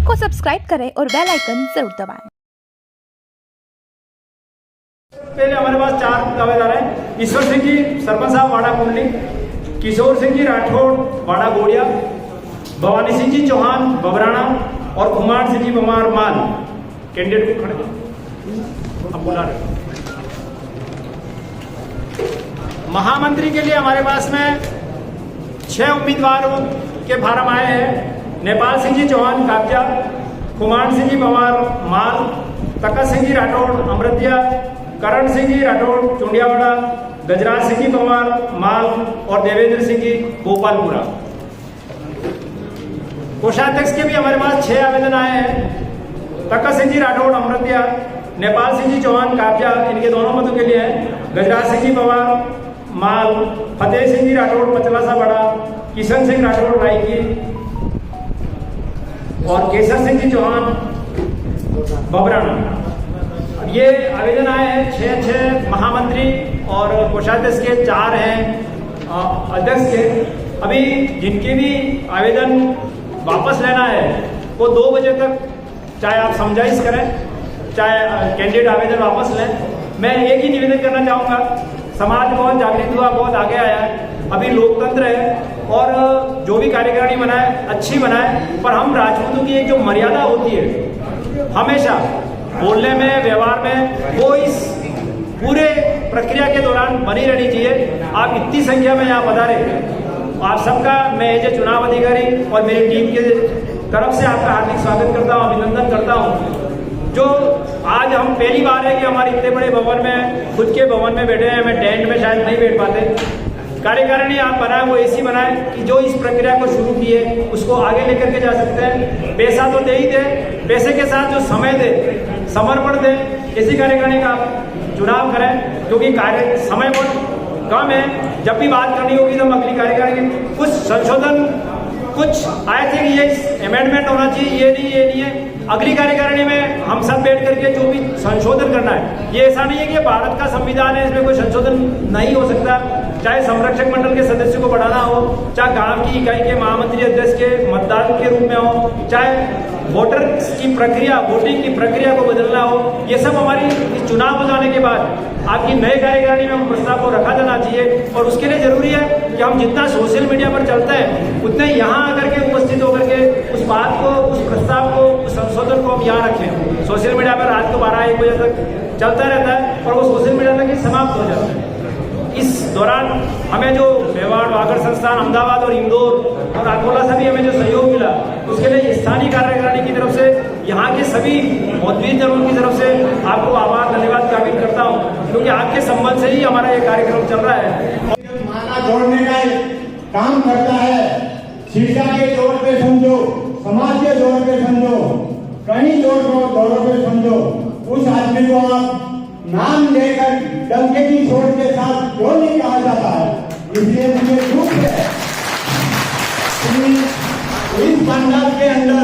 को सब्सक्राइब करें और बेल आइकन जरूर दबाएं। पहले हमारे पास 4 दावेदार हैं। ईश्वर सिंह जी सरपंच साहब वाड़ा कुंडली, किशोर सिंह जी राठौड़ वाड़ा गोड़िया, भवानी सिंह जी चौहान बबराना और कुमार सिंह जी बमार माल। कैंडिडेट को खड़े अब बुला रहे। महामंत्री के लिए हमारे पास में 6 उम्मीदवारों के फार्म आए हैं। नेपाल सिंह जी चौहान काब्जा, कुमार सिंह जी बमार माल, तकत सिंह जी राठौड़ अमृतिया, करण सिंह जी राठौड़ चुंडियावाड़ा, गजराज सिंह जी पवार माल और देवेंद्र सिंह जी गोपालपुरा। कोषाध्यक्ष के भी हमारे पास 6 आवेदन आए हैं। तकत सिंह जी राठौड़ अमृतिया, नेपाल सिंह जी चौहान काब्जा, इनके दोनों पदों के लिए है। गजराज सिंह जी पवार माल, फतेह सिंह जी राठौड़ पचलासा बड़ा, किशन सिंह राठौड़ रायकी और केसर सिंह जी चौहान बबराना। ये आवेदन आए हैं 6 महामंत्री और कोषाध्यक्ष के 4 हैं अध्यक्ष के। अभी जिनके भी आवेदन वापस लेना है वो 2 बजे तक, चाहे आप समझाइश करें चाहे कैंडिडेट आवेदन वापस लें। मैं एक ही निवेदन करना चाहूँगा, समाज बहुत जागृत हुआ, बहुत आगे आया है। अभी लोकतंत्र है और जो भी कार्यकारिणी बनाए अच्छी बनाए, पर हम राजपूतों की एक जो मर्यादा होती है हमेशा बोलने में व्यवहार में, वो इस पूरे प्रक्रिया के दौरान बनी रहनी चाहिए। आप इतनी संख्या में यहाँ पधारे, आप सबका मैं एज ए चुनाव अधिकारी और मेरी टीम के तरफ से आपका हार्दिक स्वागत करता हूँ, अभिनंदन करता हूँ। जो आज हम पहली बार है कि हमारे इतने बड़े भवन में, खुद के भवन में बैठे हैं, हमें टेंट में शायद नहीं बैठ पाते। कार्यकारिणी आप बनाए वो ऐसी बनाए कि जो इस प्रक्रिया को शुरू की है उसको आगे लेकर के जा सकते हैं। पैसा तो दे ही दे, पैसे के साथ जो समय दे, समर्पण दे, ऐसी कार्यकारिणी का आप चुनाव करें, क्योंकि कार्य समय बहुत कम है। जब भी बात करनी होगी तो हम अगली कार्यकारिणी कुछ संशोधन, कुछ आए थे कि ये अमेंडमेंट होना चाहिए, ये नहीं है। अगली कार्यकारिणी में हम सब बैठ करके जो भी संशोधन करना है, ये ऐसा नहीं है कि भारत का संविधान है इसमें कोई संशोधन नहीं हो सकता। चाहे संरक्षक मंडल के सदस्य को बढ़ाना हो, चाहे गांव की इकाई के महामंत्री अध्यक्ष के मतदान के रूप में हो, चाहे वोटर की प्रक्रिया, वोटिंग की प्रक्रिया को बदलना हो, ये सब हमारी इस चुनाव हो जाने के बाद आपकी नए कार्यकारिणी में हम प्रस्ताव को रखा जाना चाहिए। और उसके लिए जरूरी है कि हम जितना सोशल मीडिया पर चलते हैं उतने यहाँ आकर के उपस्थित होकर के उस बात को, उस प्रस्ताव को, उस संशोधन को हम यहाँ रखें। सोशल मीडिया पर रात को 12-1 बजे तक चलता रहता है और वो सोशल मीडिया तक ही समाप्त हो जाता है। इस दौरान हमें जो मेवाड़ वागड़ संस्थान अहमदाबाद और इंदौर और अकोला से भी हमें जो सहयोग मिला, उसके लिए स्थानीय कार्यकारिणी की तरफ से, यहाँ के सभी मौजूद जनों की तरफ से आपको आभार धन्यवाद ज्ञापित करता हूँ, क्योंकि आपके संबंध से ही हमारा ये कार्यक्रम चल रहा है। माना जोड़ने का काम करता है, शिक्षा के जोर पे समझो, समाज के जोर पे समझो, कहीं जोड़ों पे समझो, उस आदमी को आप नाम लेकर डंके की चोट के साथ क्यों नहीं कहा जाता है। इसलिए मुझे दुख है इस पंजाब के अंदर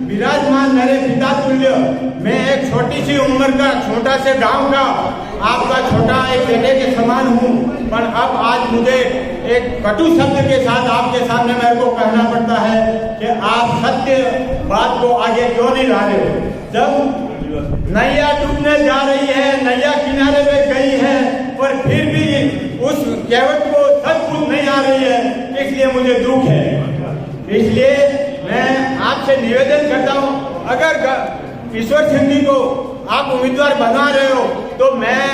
विराजमान मेरे पिता तुल्य, मैं एक छोटी सी उम्र का छोटा से गांव का आपका छोटा एक बेटे के समान हूं, पर अब आज मुझे एक कटु शब्द के साथ आपके सामने मेरे को कहना पड़ता है कि आप सत्य बात को आगे क्यों नहीं ला रहे। जब नैया डूबने जा रही है, नैया किनारे पे गई है, पर फिर भी उस कहवत को सब कुछ नहीं आ रही है, इसलिए मुझे दुख है। इसलिए मैं आपसे निवेदन करता हूं, अगर ईश्वर सिंह जी को आप उम्मीदवार बना रहे हो तो मैं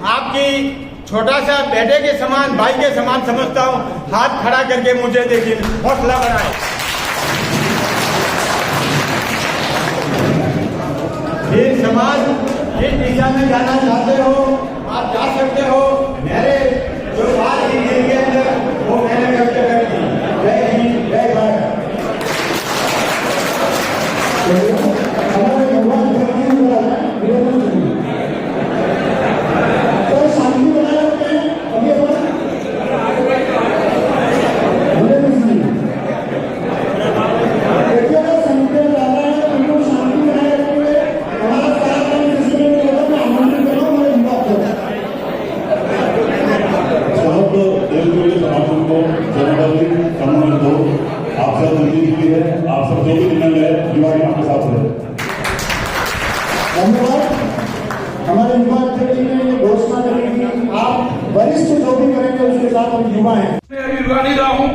आपकी छोटा सा बेटे के समान, भाई के समान समझता हूं। हाथ खड़ा करके मुझे देखिए, हौसला बढ़ाए। ये समाज जिस दिशा में जाना चाहते हो आप जा सकते हो। मेरे जो बात की दिल के अंदर वो मैंने व्यक्त कर दी। जय हिंद, जय भारत। आप सब जो भी निर्णय है, युवा आपके साथ है। हम युवा हैं। मैं अभी युवा नहीं रहा हूँ,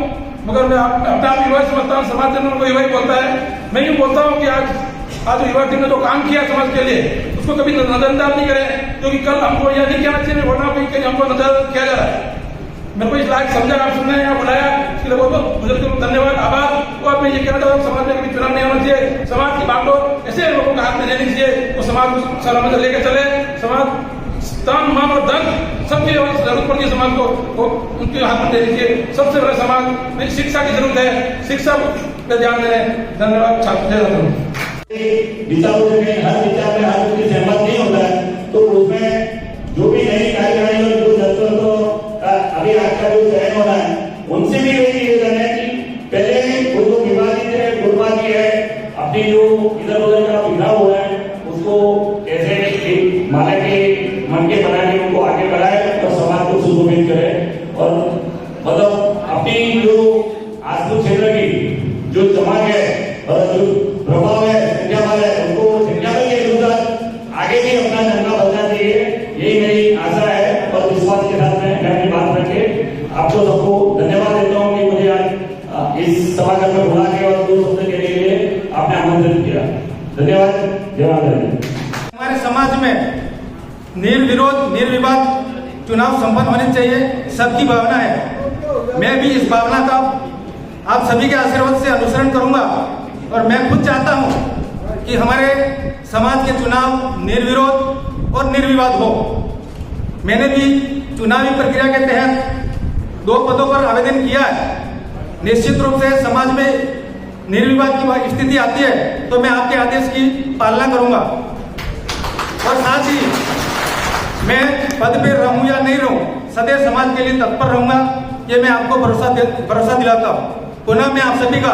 मगर मैं अपना आप युवा समझता हूँ। समाज जनरल को युवा ही बोलता है। मैं यूँ बोलता हूँ कि आज युवा टीम ने जो काम किया समाज के लिए, उसको कभी नजरअंदाज नहीं करें, क्योंकि कल हमको यह नहीं कहना चाहिए वरना कहीं हमको नजरअंदाज किया जा रहा है। मेरे को इस लायक समझा, आप सुनने यहाँ बुलाया, इसके लिए बहुत बुजुर्ग धन्यवाद, आभार। और मैं ये कहना चाहता हूँ समाज में कभी चुनाव नहीं होना चाहिए। समाज की बातों ऐसे लोगों का हाथ में लेनी चाहिए, वो समाज को सलामत लेकर चले। समाज तन मन और धन सबकी जरूरत पड़ती है समाज को, उनके हाथ में दे दीजिए। सबसे बड़ा समाज में शिक्षा की जरूरत है, शिक्षा पे ध्यान दें। धन्यवाद। छात्र विचारों से हर विचार में हर कोई सहमत नहीं होता है, तो उसमें जो भी नई कार्यवाही और जो दस्तों अभी आज का जो चयन होना है, उनसे भी यही निवेदन है कि पहले वो जो विवादित है, गुटबाजी है, अपनी जो इधर उधर का बिखराव हुआ है, उसको कैसे माना के मन के बना के उनको आगे बढ़ाए और समाज को सुशोभित करे। और मतलब अपनी जो आसपास क्षेत्र की जो समाज है और जो प्रभाव है, संख्या वाला है, उनको संख्या के अनुसार आगे भी अपना झंडा बढ़ना चाहिए। यही मेरी आशा है और विश्वास के साथ मैं अपनी बात रखे आपको सबको धन्यवाद देता हूँ कि मुझे आज इस सभागार में बुला के और दो शब्द कहने के लिए आपने आमंत्रित किया। धन्यवाद। जय माता। हमारे समाज में निर्विरोध निर्विवाद चुनाव संपन्न होने चाहिए, सबकी भावना है। मैं भी इस भावना का आप सभी के आशीर्वाद से अनुसरण करूंगा और मैं खुद चाहता हूं कि हमारे समाज के चुनाव निर्विरोध और निर्विवाद हो। मैंने भी चुनावी प्रक्रिया के तहत 2 पदों पर आवेदन किया है। निश्चित रूप से समाज में निर्विवाद की स्थिति आती है तो मैं आपके आदेश की पालना करूंगा और साथ ही मैं पद पे रहूं या नहीं रहूं, सदैव समाज के लिए तत्पर रहूंगा। ये मैं आपको भरोसा दिलाता हूं। पुनः मैं आप सभी का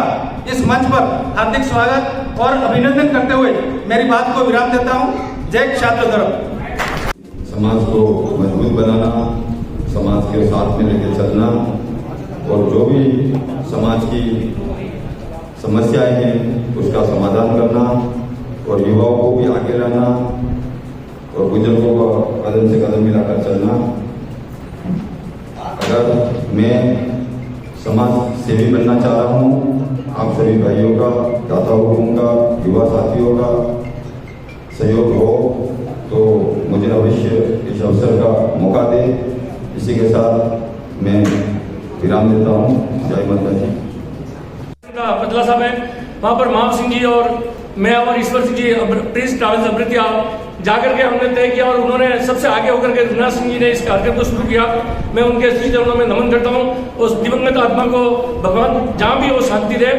इस मंच पर हार्दिक स्वागत और अभिनंदन करते हुए मेरी बात को विराम देता हूं। जय छात्र धर्म। समाज को मजबूत बनाना, समाज के साथ में लेकर चलना और जो भी समाज की समस्याएं हैं उसका समाधान करना और युवाओं को भी आगे रहना और बुजुर्गों को कदम से कदम मिलाकर चलना। अगर मैं समाज सेवी बनना चाह रहा हूँ, आप सभी भाइयों का, दाताओं का, युवा साथियों का सहयोग हो तो मुझे अवश्य इस अवसर का मौका दे। इसी के साथ मैं विराम देता हूँ। जय माता जी। पतला साहब है, वहाँ पर महाव सिंह जी और मैं और ईश्वर सिंह जी प्रिंस ट्रैवल्स अमृतिया जाकर के हमने तय किया और उन्होंने सबसे आगे होकर के रघुनाथ सिंह जी ने इस कार्यक्रम को शुरू किया। मैं उनके श्री चरणों में नमन करता हूँ। उस दिवंगत आत्मा को भगवान जहाँ भी वो शांति दे।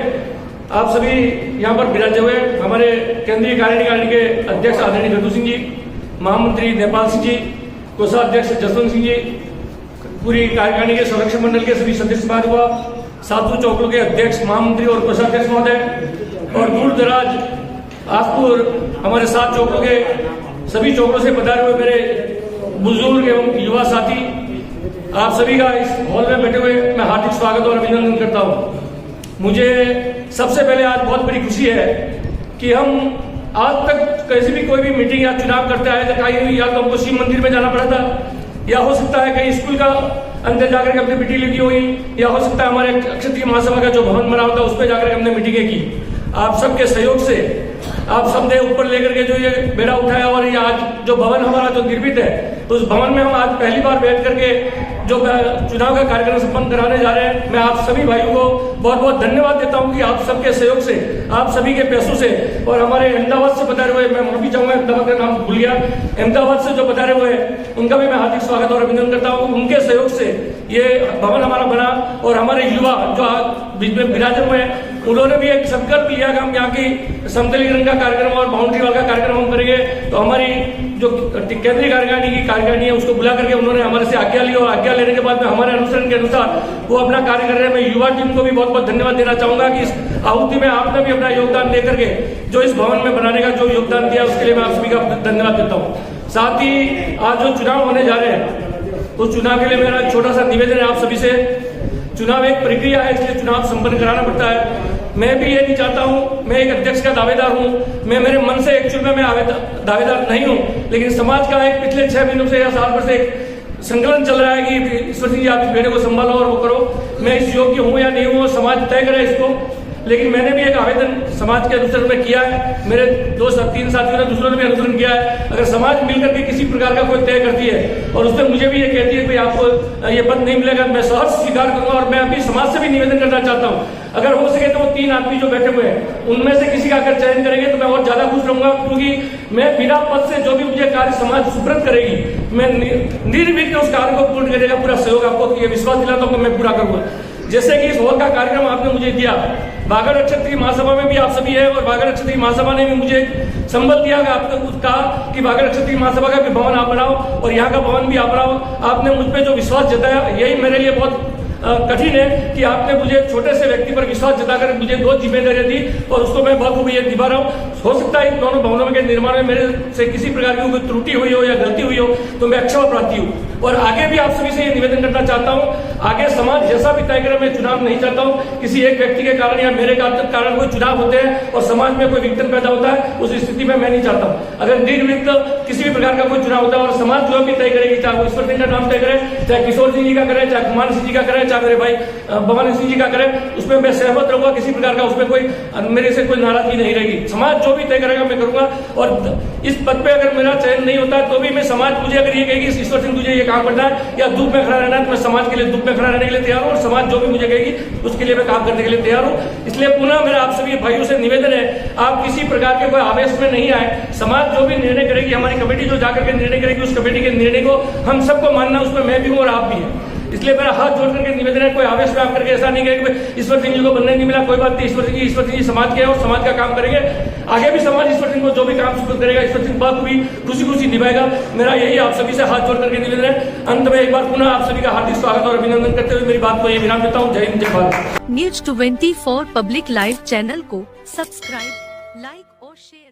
आप सभी यहाँ पर विराजे हुए हमारे केंद्रीय कार्यकारिणी के अध्यक्ष आदरणीय गद्दू सिंह जी, महामंत्री नेपाल सिंह जी, कोषाध्यक्ष जसवंत सिंह जी, पूरी कार्यकारिणी के संरक्षण मंडल के सभी सदस्य महानुभाव, सातों चौकों के अध्यक्ष, महामंत्री और कोषाध्यक्ष महोदय और दूर दराज आसपुर हमारे 7 चौकों के सभी चौकों से पधारे हुए मेरे बुजुर्ग एवं युवा साथी, आप सभी का इस हॉल में बैठे हुए मैं हार्दिक स्वागत और अभिनंदन करता हूँ। मुझे सबसे पहले आज बहुत बड़ी खुशी है कि हम आज तक कैसी भी कोई भी मीटिंग या चुनाव करते आए थे, कहीं या तो हमको शिव मंदिर में जाना पड़ा था, या हो सकता है कहीं स्कूल का अंदर जाकर के हमने मीटिंग लगी हुई, या हो सकता है हमारे क्षत्रिय महासभा का जो भवन बना होता है उस पर जाकर हमने मीटिंगें की। आप सबके सहयोग से आप सबने ऊपर लेकर के जो ये बेड़ा उठाया और ये आज जो भवन हमारा जो निर्मित है तो उस भवन में हम आज पहली बार बैठ करके जो चुनाव का कार्यक्रम संपन्न कराने जा रहे हैं। मैं आप सभी भाइयों को बहुत बहुत धन्यवाद देता हूं कि आप सबके सहयोग से, आप सभी के पैसों से और हमारे अहमदाबाद से पधारे हुए, मैं माफी चाहूंगा अहमदाबाद का नाम भूल गया, अहमदाबाद से जो पधारे हुए उनका भी मैं हार्दिक स्वागत और अभिनंदन करता हूँ। उनके सहयोग से ये भवन हमारा बना और हमारे युवा जो बीच में विराजमान हुए उन्होंने भी एक संकल्प लिया कि हम यहाँ की समतलीकरण का कार्यक्रम और बाउंड्री वाल का कार्यक्रम हम करेंगे। तो हमारी जो केंद्रीय कार्यकारिणी की कार्यकारिणी है उसको बुला करके उन्होंने हमारे से आज्ञा ली और आज्ञा लेने के बाद में हमारे अनुसरण के अनुसार वो अपना कार्य कर रहे हैं। मैं युवा टीम को भी बहुत बहुत धन्यवाद देना चाहूंगा कि इस आहुति में आपने भी अपना योगदान दे करके जो इस भवन में बनाने का जो योगदान दिया उसके लिए मैं आप सभी का धन्यवाद देता हूँ। साथ ही आज जो चुनाव होने जा रहे हैं उस चुनाव के लिए मेरा छोटा सा निवेदन है आप सभी से। चुनाव एक प्रक्रिया है, इसलिए चुनाव संपन्न कराना पड़ता है। मैं भी ये नहीं चाहता हूँ, मैं एक अध्यक्ष का दावेदार हूँ, मैं मेरे मन से एक्चुअल में मैं दावेदार नहीं हूँ, लेकिन समाज का एक पिछले 6 महीनों से या साल भर से एक संकलन चल रहा है कि ईश्वर सिंह जी आप इस बेटे को संभालो और वो करो, मैं इस योग्य हूँ या नहीं हूँ समाज तय करे इसको। लेकिन मैंने भी एक आवेदन समाज के अनुसरण में किया है, मेरे 2-3 साथियों ने दूसरों ने भी अनुसरण किया है। अगर समाज मिलकर के किसी प्रकार का कोई तय करती है और उसमें मुझे भी ये कहती है कि आपको ये पद नहीं मिलेगा, मैं सहर्ष स्वीकार करूंगा। और मैं अभी समाज से भी निवेदन करना चाहता हूँ, अगर हो सके तो वो 3 आदमी जो बैठे हुए हैं उनमें से किसी का अगर चयन करेंगे तो मैं और ज्यादा खुश रहूंगा, क्योंकि मैं बिना पद से जो भी मुझे कार्य समाज सुब्रत करेगी मैं निर्विघ्न उस कार्य को पूर्ण करने का पूरा सहयोग आपको ये विश्वास दिलाता हूँ कि मैं पूरा करूंगा। जैसे कि इस हॉल का कार्यक्रम आपने मुझे दिया, बागड़ नक्षत्र महासभा में भी आप सभी है और बागड़ नक्षत्र महासभा ने भी मुझे संबल दिया आपने कहा कि बागड़ नक्षत्र महासभा का भी भवन आप बनाओ और यहाँ का भवन भी आप बनाओ। आपने मुझ पर जो विश्वास जताया यही मेरे लिए बहुत कठिन है कि आपने मुझे छोटे से व्यक्ति पर विश्वास जताकर मुझे 2 जिम्मेदारियां दी और उसको मैं बखूबी ये निभा रहा हूँ। हो सकता है इन दोनों भवनों के निर्माण में मेरे से किसी प्रकार की कोई त्रुटि हुई हो या गलती हुई हो तो मैं क्षमा प्रार्थी हूँ। और आगे भी आप सभी से ये निवेदन करना चाहता हूँ, आगे समाज जैसा भी तय करे, मैं चुनाव नहीं चाहता हूँ किसी एक व्यक्ति के कारण या मेरे कारण कोई चुनाव होते हैं और समाज में कोई विघटन पैदा होता है, उस स्थिति में मैं नहीं चाहता हूँ। अगर निर्विघ्न किसी भी प्रकार का कोई चुनाव होता है और समाज जो भी तय करेगी, चाहे वो ईश्वर सिंह का नाम तय करे, चाहे किशोर सिंह जी का करे, चाहे कुमार सिंह जी का करे, चाहे मेरे भाई भवानी सिंह जी का करे, उसमें मैं सहमत रहूंगा। किसी प्रकार का उसमें कोई मेरे से कोई नाराजगी नहीं रहेगी। समाज जो भी तय करेगा मैं करूंगा। और इस पद पे अगर मेरा चयन नहीं होता तो भी मैं समाज मुझे अगर ये कहेगी ईश्वर सिंह तुझे ये काम करना है या धूप में खड़ा रहना है तो मैं समाज के लिए धूप में खड़ा रहने के लिए तैयार हूँ और समाज जो भी मुझे कहेगी उसके लिए मैं काम करने के लिए तैयार हूँ। इसलिए पुनः मेरा आप सभी भाइयों से निवेदन है, आप किसी प्रकार के कोई आवेश में नहीं आए। समाज जो भी निर्णय करेगी, हमारी कमेटी जो जाकर के निर्णय करेगी, उस कमेटी के निर्णय को हम सबको मानना, उसमें मैं भी हूँ और आप भी हैं। इसलिए मेरा हाथ जोड़ करके निवेदन है, कोई आवेश में आप करके ऐसा नहीं कहे कि ईश्वर सिंह जी को बनने नहीं मिला, कोई बात नहीं। ईश्वर सिंह जी समाज के हैं और समाज का काम करेंगे। आगे भी समाज ईश्वर सिंह को जो भी काम शुरू करेगा ईश्वर सिंह बात भी खुशी खुशी निभाएगा। मेरा यही आप सभी से हाथ जोड़ करके निवेदन है। अंत में एक बार पुनः आप सभी का हार्दिक स्वागत और अभिनंदन करते हुए मेरी बात को ये विराम देता हूँ। जय हिंद, जय Bharat. News 24 public live channel को सब्सक्राइब, लाइक और शेयर